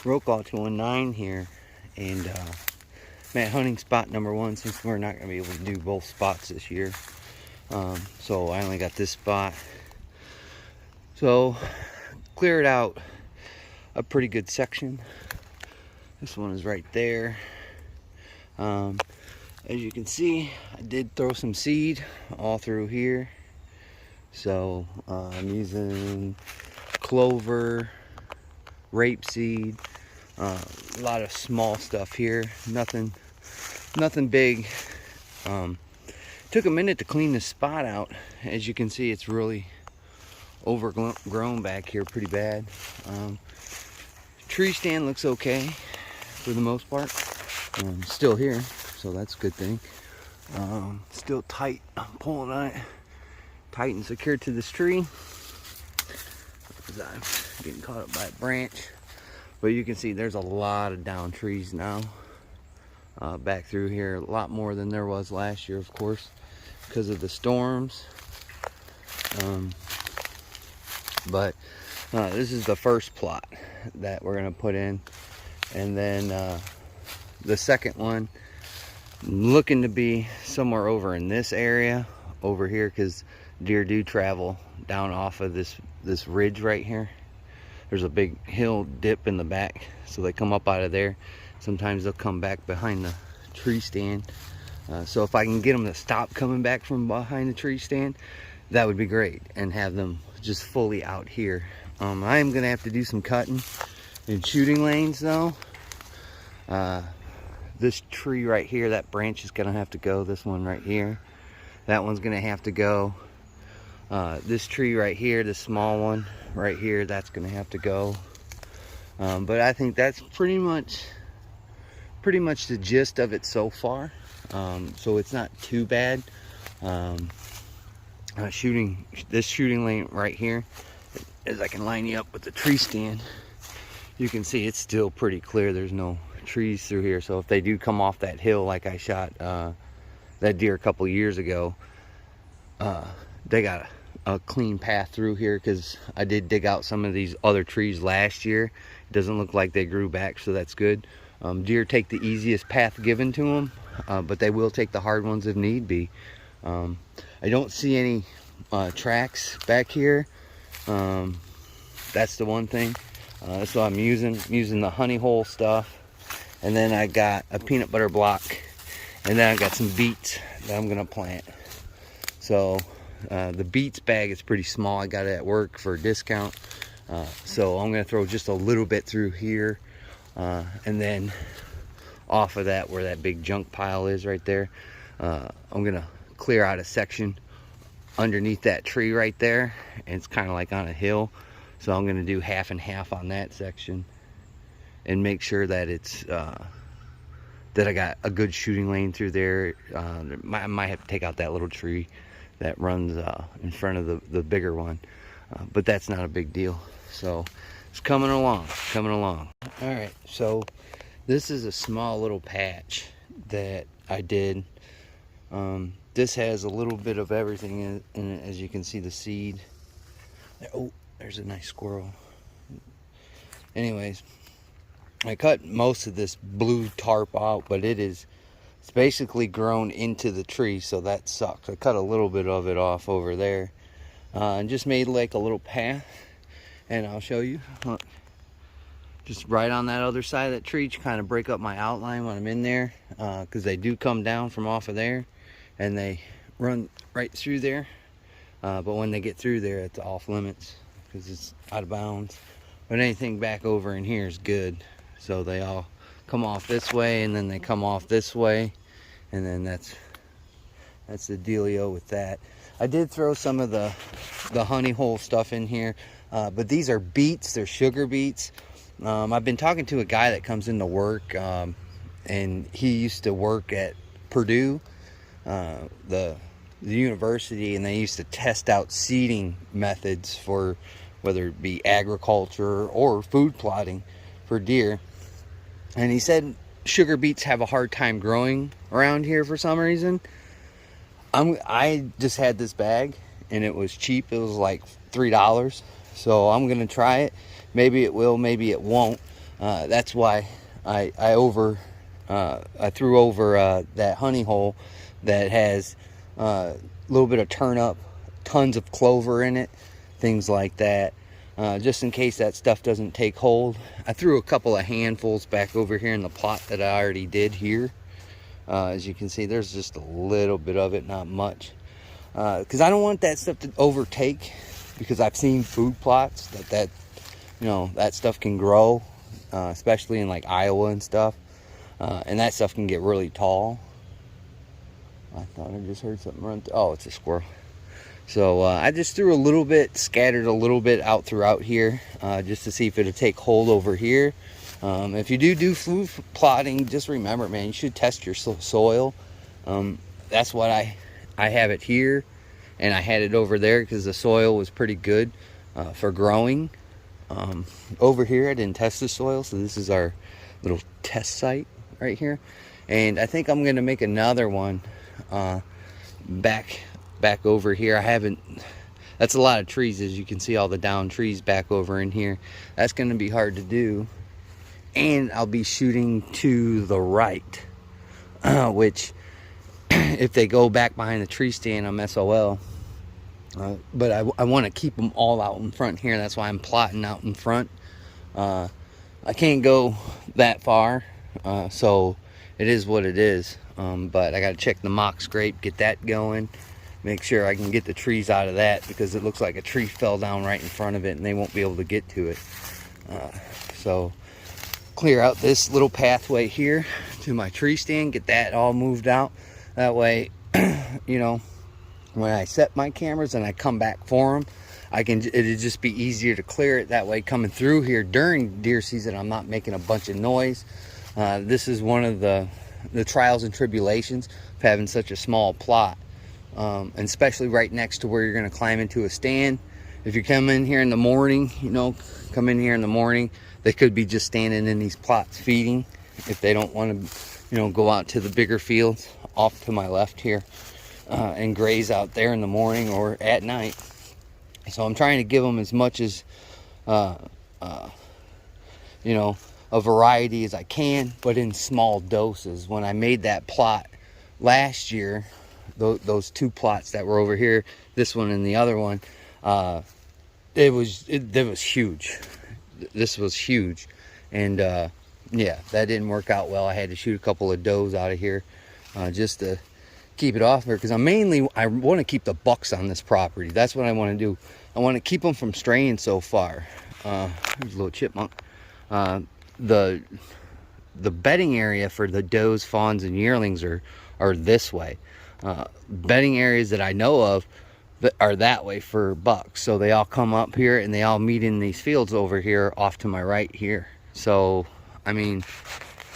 Brokaw 219 here, and I'm at hunting spot number 1 since we're not going to be able to do both spots this year. So I only got this spot. So cleared out a pretty good section. This one is right there. As you can see, I did throw some seed all through here. So I'm using clover, rapeseed, a lot of small stuff here, nothing big. Took a minute to clean this spot out. As you can see, it's really overgrown back here pretty bad. Tree stand looks okay for the most part. Still here, so that's a good thing. Still tight. I'm pulling on it tight and secured to this tree. I'm getting caught up by a branch, but you can see there's a lot of down trees now back through here, a lot more than there was last year, of course, because of the storms. But this is the first plot that we're gonna put in, and then the second one looking to be somewhere over in this area over here, because deer do travel down off of this ridge right here. There's a big hill dip in the back, so they come up out of there. Sometimes they'll come back behind the tree stand. So if I can get them to stop coming back from behind the tree stand, that would be great, and have them just fully out here. I am gonna have to do some cutting and shooting lanes though. This tree right here, that branch is gonna have to go. This one right here, that one's gonna have to go. This tree right here, the small one right here, that's gonna have to go. But I think that's pretty much the gist of it so far. So it's not too bad. This shooting lane right here, as I can line you up with the tree stand, you can see it's still pretty clear. There's no trees through here, so if they do come off that hill like I shot that deer a couple years ago, they got a clean path through here, because I did dig out some of these other trees last year. It doesn't look like they grew back, so that's good. Deer take the easiest path given to them, but they will take the hard ones if need be. I don't see any tracks back here. That's the one thing. So I'm using the honey hole stuff, and then I got a peanut butter block, and then I got some beets that I'm gonna plant. So the beets bag is pretty small. I got it at work for a discount. So I'm gonna throw just a little bit through here, and then off of that, where that big junk pile is right there, I'm gonna clear out a section underneath that tree right there, and it's kind of like on a hill. So I'm gonna do half and half on that section, and make sure that it's that I got a good shooting lane through there. I might have to take out that little tree that runs in front of the bigger one, but that's not a big deal. So it's coming along. All right, so this is a small little patch that I did. This has a little bit of everything in it. As you can see, the seed. Oh, there's a nice squirrel. Anyways, I cut most of this blue tarp out, but it's basically grown into the tree, so that sucks. I cut a little bit of it off over there, and just made like a little path, and I'll show you. Look, just right on that other side of that tree to kind of break up my outline when I'm in there, because they do come down from off of there, and they run right through there. But when they get through there, it's off limits because it's out of bounds. But anything back over in here is good. So they all come off this way, and then they come off this way, and then that's the dealio with that. I did throw some of the honey hole stuff in here, but these are beets. They're sugar beets. I've been talking to a guy that comes into work, and he used to work at Purdue, the university, and they used to test out seeding methods for whether it be agriculture or food plotting for deer. And he said sugar beets have a hard time growing around here for some reason. I just had this bag, and it was cheap. It was like $3. So I'm gonna try it. Maybe it will, maybe it won't. That's why I threw over that honey hole that has a little bit of turnip, tons of clover in it, things like that. Just in case that stuff doesn't take hold. I threw a couple of handfuls back over here in the plot that I already did here. As you can see, there's just a little bit of it, not much. Because I don't want that stuff to overtake, because I've seen food plots that stuff can grow, especially in like Iowa and stuff. And that stuff can get really tall. I thought I just heard something run. Oh, it's a squirrel. So I just threw a little bit, scattered a little bit out throughout here, just to see if it'll take hold over here. If you do food plotting, just remember, man, you should test your soil. That's what I have it here, and I had it over there because the soil was pretty good for growing. Over here, I didn't test the soil, so this is our little test site right here. And I think I'm gonna make another one back over here. I haven't. That's a lot of trees, as you can see, all the down trees back over in here. That's gonna be hard to do. And I'll be shooting to the right, which if they go back behind the tree stand, I'm SOL. But I want to keep them all out in front here. That's why I'm plotting out in front. I can't go that far, so it is what it is. But I got to check the mock scrape, get that going, make sure I can get the trees out of that, because it looks like a tree fell down right in front of it and they won't be able to get to it. So clear out this little pathway here to my tree stand, get that all moved out. That way, when I set my cameras and I come back for them, it'll just be easier to clear it. That way, coming through here during deer season, I'm not making a bunch of noise. This is one of the trials and tribulations of having such a small plot, and especially right next to where you're going to climb into a stand. If you come in here in the morning, they could be just standing in these plots feeding if they don't want to, go out to the bigger fields off to my left here and graze out there in the morning or at night. So I'm trying to give them as much as, a variety as I can, but in small doses. When I made that plot last year, those two plots that were over here, this one and the other one, it was huge. This was huge, and yeah, that didn't work out well. I had to shoot a couple of does out of here just to keep it off there, because I want to keep the bucks on this property. That's what I want to do. I want to keep them from straying so far. There's a little chipmunk. The bedding area for the does, fawns, and yearlings are this way. Bedding areas that I know of that are that way for bucks. So they all come up here and they all meet in these fields over here off to my right here. So, I mean,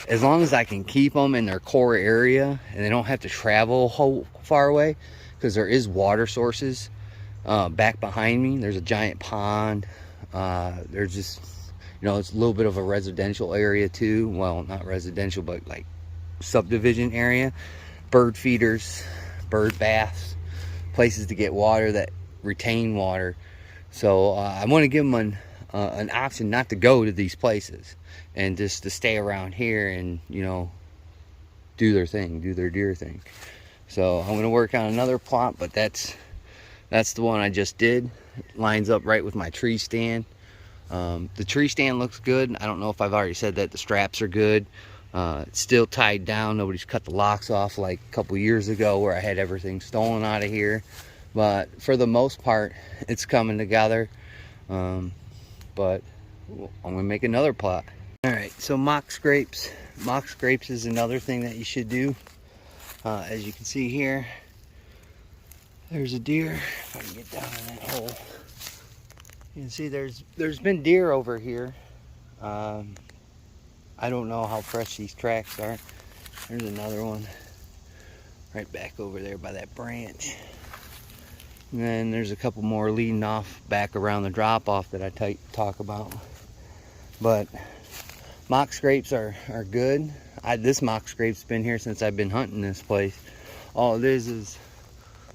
as long as I can keep them in their core area and they don't have to travel a whole far away, because there is water sources back behind me. There's a giant pond. There's just, it's a little bit of a residential area too. Well, not residential, but like subdivision area. Bird feeders, bird baths, places to get water that retain water. So I want to give them an option not to go to these places and just to stay around here and do their thing, do their deer thing. So I'm going to work on another plot, but that's the one I just did. It lines up right with my tree stand. The tree stand looks good. I don't know if I've already said that. The straps are good. It's still tied down. Nobody's cut the locks off like a couple years ago where I had everything stolen out of here. But for the most part, it's coming together. But I'm gonna make another plot. All right, so mock scrapes. Mock scrapes is another thing that you should do. As you can see here, there's a deer. If I can get down in that hole, you can see there's been deer over here. I don't know how fresh these tracks are. There's another one right back over there by that branch. And then there's a couple more leading off back around the drop off that I talk about. But mock scrapes are good. This mock scrape's been here since I've been hunting this place. All it is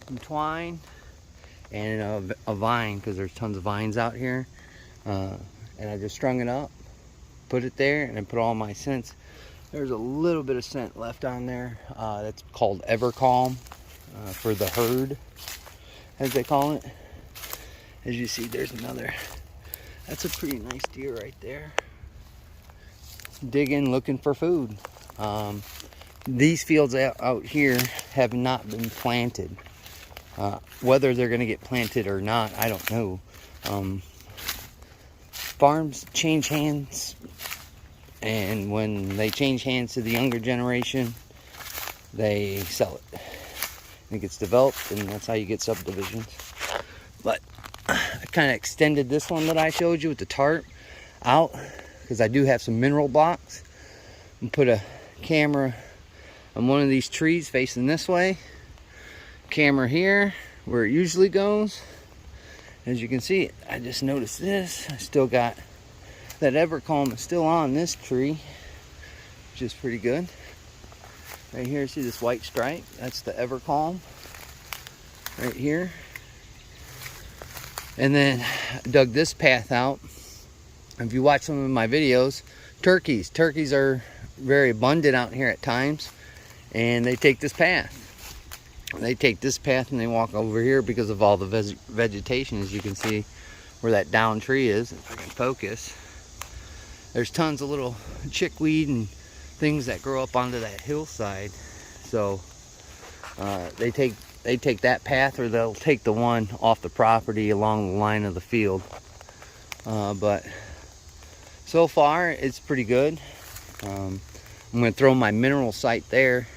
some twine and a vine, because there's tons of vines out here. And I just strung it up put it there, and I put all my scents. There's a little bit of scent left on there. That's called Evercalm for the herd, as they call it. As you see, there's another. That's a pretty nice deer right there. Digging, looking for food. These fields out here have not been planted. Whether they're going to get planted or not, I don't know. Farms change hands, and when they change hands to the younger generation, they sell it. It gets developed, and that's how you get subdivisions. But I kind of extended this one that I showed you with the tarp out, because I do have some mineral blocks. And put a camera on one of these trees facing this way. Camera here where it usually goes. As you can see, I just noticed this. I still got that Evercalm is still on this tree, which is pretty good. Right here, see this white stripe? That's the Evercalm right here. And then I dug this path out. If you watch some of my videos, turkeys are very abundant out here at times, and they take this path. They take this path and they walk over here because of all the vegetation. As you can see where that down tree is, if I can focus, there's tons of little chickweed and things that grow up onto that hillside. So they take that path, or they'll take the one off the property along the line of the field. But so far it's pretty good. I'm going to throw my mineral site there.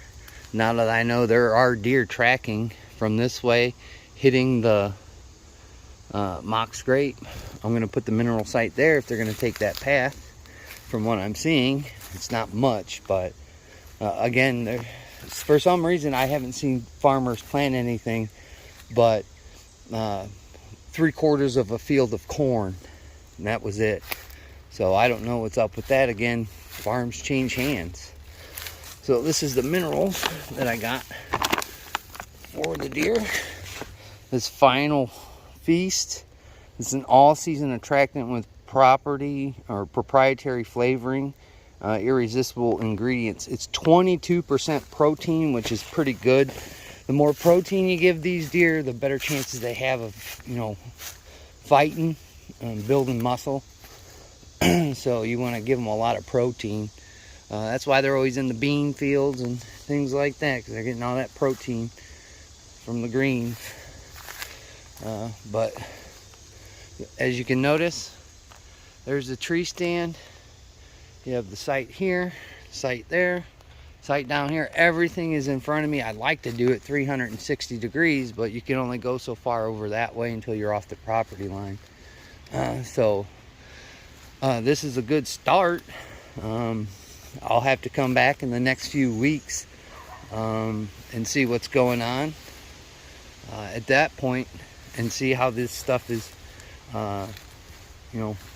Now that I know there are deer tracking from this way, hitting the mock scrape, I'm going to put the mineral site there if they're going to take that path. From what I'm seeing, it's not much, but again, for some reason I haven't seen farmers plant anything but 3/4 of a field of corn, and that was it. So I don't know what's up with that. Again, farms change hands. So this is the minerals that I got for the deer. This Final Feast. It's an all-season attractant with proprietary flavoring, irresistible ingredients. It's 22% protein, which is pretty good. The more protein you give these deer, the better chances they have of, fighting and building muscle. So you want to give them a lot of protein. That's why they're always in the bean fields and things like that, because they're getting all that protein from the greens. But as you can notice, there's the tree stand. You have the site here, site there, site down here. Everything is in front of me. I'd like to do it 360 degrees, but you can only go so far over that way until you're off the property line. This is a good start. I'll have to come back in the next few weeks and see what's going on at that point, and see how this stuff is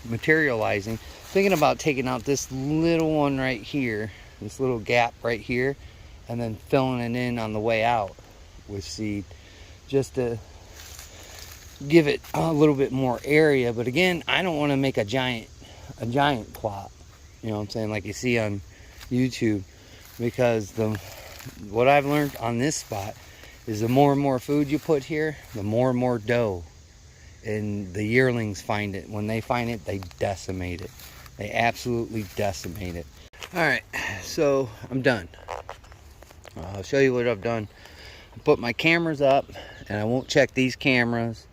materializing. Thinking about taking out this little one right here, this little gap right here, and then filling it in on the way out with seed, just to give it a little bit more area. But again, I don't want to make a giant plot, you know what I'm saying, like you see on YouTube, because what I've learned on this spot is the more and more food you put here, the more and more doe. And the yearlings find it. When they find it, they decimate it. They absolutely decimate it. Alright, so I'm done. I'll show you what I've done. I put my cameras up, and I won't check these cameras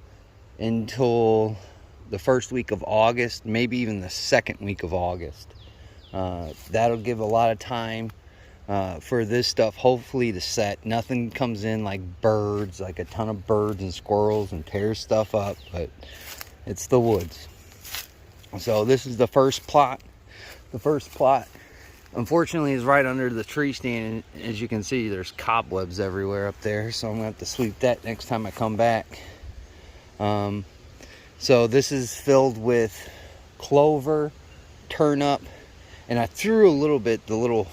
until the first week of August, maybe even the second week of August. That'll give a lot of time for this stuff hopefully to set. Nothing comes in like birds, like a ton of birds and squirrels, and tears stuff up, but it's the woods. So this is the first plot. The first plot, unfortunately, is right under the tree stand, and as you can see, there's cobwebs everywhere up there, so I'm gonna have to sweep that next time I come back. So this is filled with clover, turnip, and I threw a little bit, the little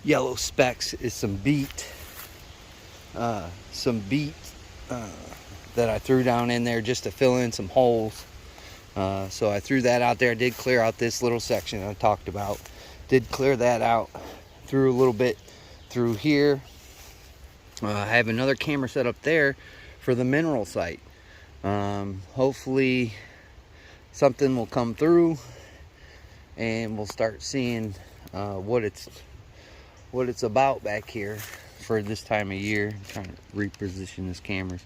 yellow specks is some beet. That I threw down in there just to fill in some holes. So I threw that out there. I did clear out this little section I talked about. Did clear that out. Threw a little bit through here. I have another camera set up there for the mineral site. Hopefully something will come through and we'll start seeing what it's about back here for this time of year. I'm trying to reposition this camera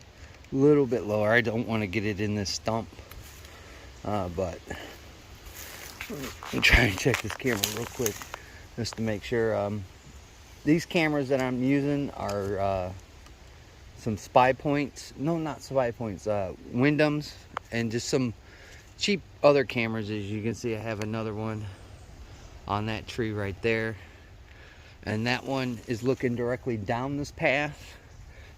a little bit lower. I don't want to get it in this stump, but I'm trying to check this camera real quick just to make sure. These cameras that I'm using are some Spy Points. No, not Spy Points. Windhams, and just some cheap other cameras. As you can see, I have another one on that tree right there, and that one is looking directly down this path.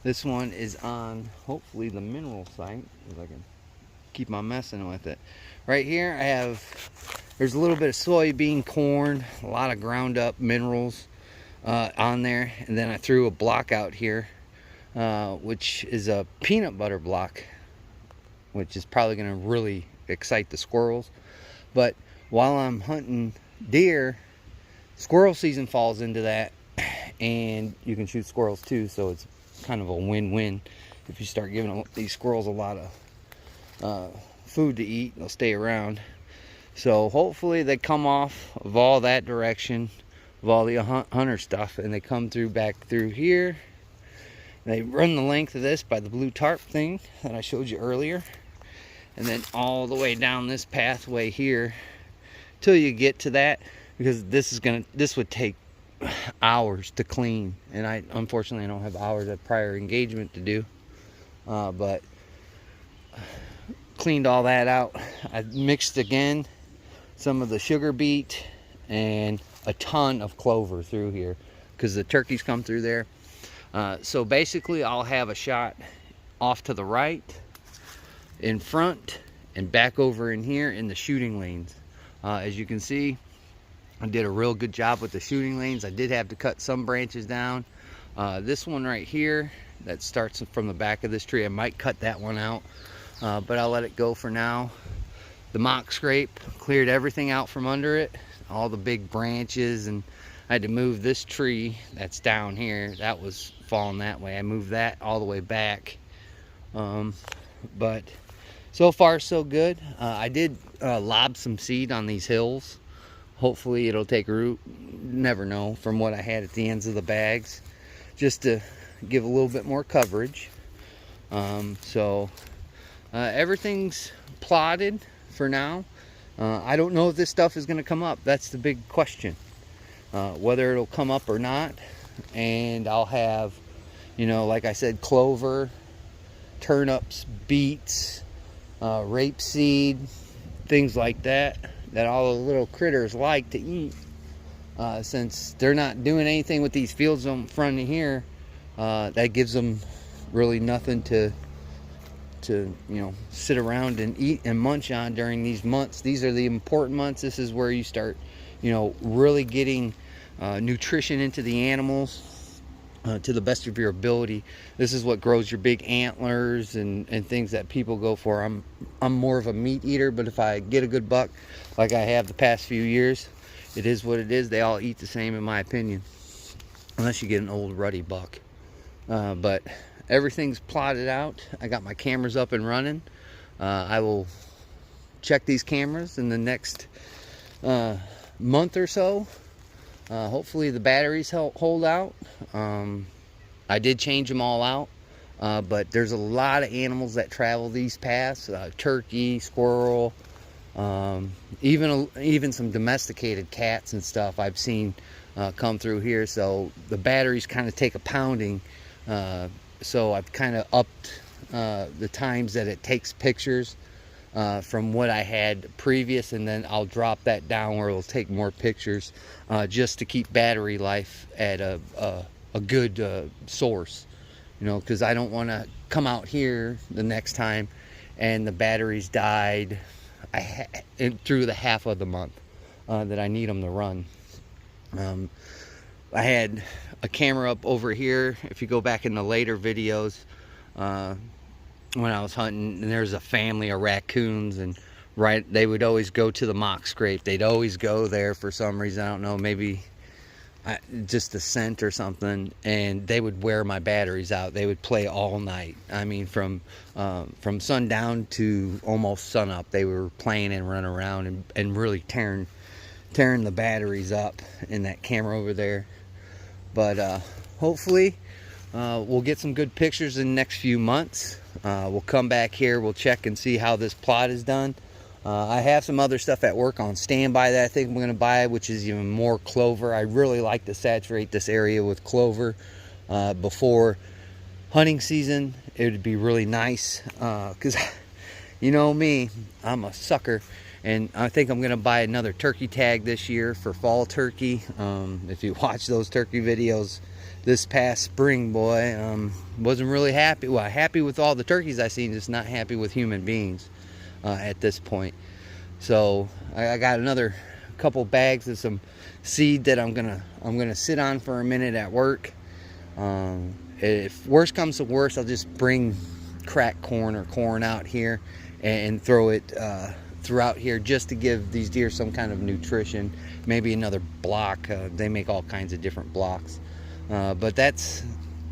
This one is on hopefully the mineral site, if I can keep on messing with it. Right here I have, there's a little bit of soybean, corn, a lot of ground up minerals on there, and then I threw a block out here, which is a peanut butter block, which is probably going to really excite the squirrels. But while I'm hunting deer, squirrel season falls into that, and you can shoot squirrels too, so it's kind of a win-win. If you start giving these squirrels a lot of food to eat, they'll stay around. So hopefully they come off of all that direction of all the hunter stuff, and they come through back through here. They run the length of this by the blue tarp thing that I showed you earlier, and then all the way down this pathway here till you get to that, because this would take hours to clean, and I unfortunately don't have hours of prior engagement to do, but cleaned all that out. I mixed again some of the sugar beet and a ton of clover through here because the turkeys come through there. So basically I'll have a shot off to the right, in front, and back over in here in the shooting lanes. As you can see, I did a real good job with the shooting lanes. I did have to cut some branches down. This one right here that starts from the back of this tree, I might cut that one out, but I'll let it go for now. The mock scrape cleared everything out from under it, all the big branches, and I had to move this tree that's down here. That was falling that way. I moved that all the way back. But so far so good. I did lob some seed on these hills. Hopefully it'll take root. Never know, from what I had at the ends of the bags, just to give a little bit more coverage. Everything's plotted for now. I don't know if this stuff is going to come up. That's the big question. Whether it'll come up or not. And I'll have, like I said, clover, turnips, beets, rapeseed, things like that all the little critters like to eat. Since they're not doing anything with these fields in front of here, that gives them really nothing to sit around and eat and munch on during these months. These are the important months. This is where you start really getting nutrition into the animals to the best of your ability. This is what grows your big antlers and things that people go for. I'm more of a meat eater, but if I get a good buck like I have the past few years, it is what it is. They all eat the same in my opinion, unless you get an old ruddy buck. But everything's plotted out. I got my cameras up and running. I will check these cameras in the next month or so. Hopefully the batteries hold out. I did change them all out, but there's a lot of animals that travel these paths. Turkey, squirrel, even some domesticated cats and stuff I've seen come through here. So the batteries kind of take a pounding. So I've kind of upped the times that it takes pictures from what I had previous, and then I'll drop that down where it'll take more pictures, just to keep battery life at a good source, because I don't want to come out here the next time and the batteries died through the half of the month that I need them to run. I had a camera up over here. If you go back in the later videos, when I was hunting, and there's a family of raccoons and right, they would always go to the mock scrape. They'd always go there for some reason. I don't know, maybe just the scent or something, and they would wear my batteries out. They would play all night. I mean, from sundown to almost sunup, they were playing and running around and really tearing the batteries up in that camera over there. But hopefully we'll get some good pictures in the next few months. We'll come back here, we'll check and see how this plot is done. I have some other stuff at work on standby that I think I'm going to buy, which is even more clover. I really like to saturate this area with clover before hunting season. It would be really nice because you know me, I'm a sucker, and I think I'm going to buy another turkey tag this year for fall turkey. If you watch those turkey videos this past spring, boy, wasn't really happy. Well, happy with all the turkeys I seen, just not happy with human beings at this point. So I got another couple bags of some seed that I'm gonna sit on for a minute at work. If worse comes to worse, I'll just bring cracked corn or corn out here and throw it throughout here just to give these deer some kind of nutrition. Maybe another block. They make all kinds of different blocks. But that's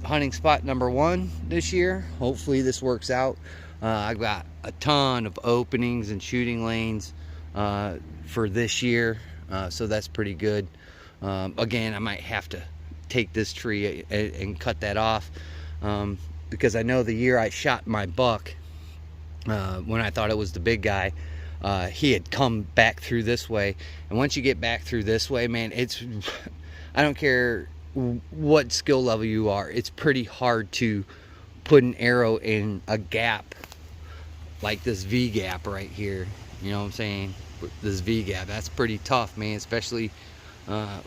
hunting spot number 1 this year. Hopefully this works out. I've got a ton of openings and shooting lanes for this year, so that's pretty good. Again, I might have to take this tree and cut that off because I know the year I shot my buck, when I thought it was the big guy, he had come back through this way, and once you get back through this way, man, it's I don't care what skill level you are, it's pretty hard to put an arrow in a gap like this V gap right here. You know what I'm saying? This V gap, that's pretty tough, man, especially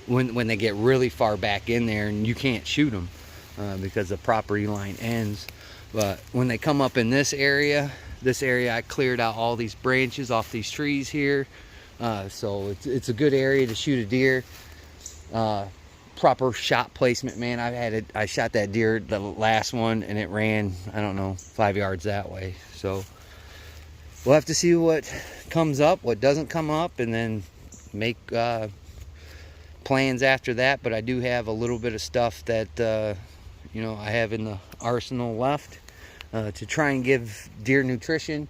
when they get really far back in there and you can't shoot them because the property line ends. But when they come up in this area, I cleared out all these branches off these trees here, so it's a good area to shoot a deer. Proper shot placement, man. I shot that deer, the last one, and it ran, I don't know, 5 yards that way. So we'll have to see what comes up, what doesn't come up, and then make plans after that. But I do have a little bit of stuff that you know, I have in the arsenal left to try and give deer nutrition.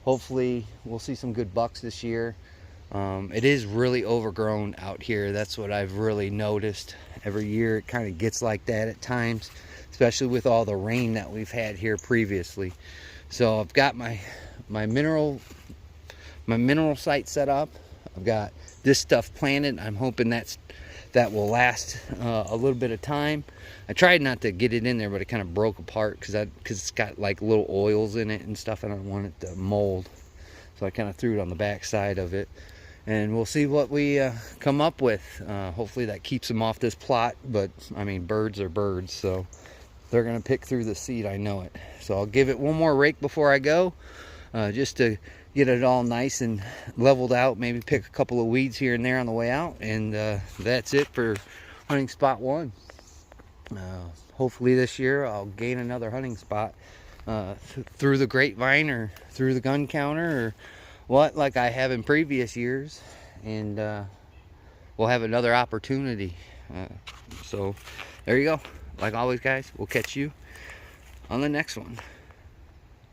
Hopefully we'll see some good bucks this year. It is really overgrown out here. That's what I've really noticed. Every year it kind of gets like that at times, especially with all the rain that we've had here previously. So I've got my mineral site set up. I've got this stuff planted. I'm hoping that will last a little bit of time. I tried not to get it in there, but it kind of broke apart because it's got like little oils in it and stuff. I don't want it to mold, so I kind of threw it on the back side of it. And we'll see what we come up with. Hopefully that keeps them off this plot. But I mean, birds are birds, so they're gonna pick through the seed, I know it. So I'll give it one more rake before I go, just to get it all nice and leveled out. Maybe pick a couple of weeds here and there on the way out, and that's it for hunting spot 1. Hopefully this year I'll gain another hunting spot through the grapevine or through the gun counter or what, like I have in previous years, and we'll have another opportunity. So there you go. Like always, guys, we'll catch you on the next one.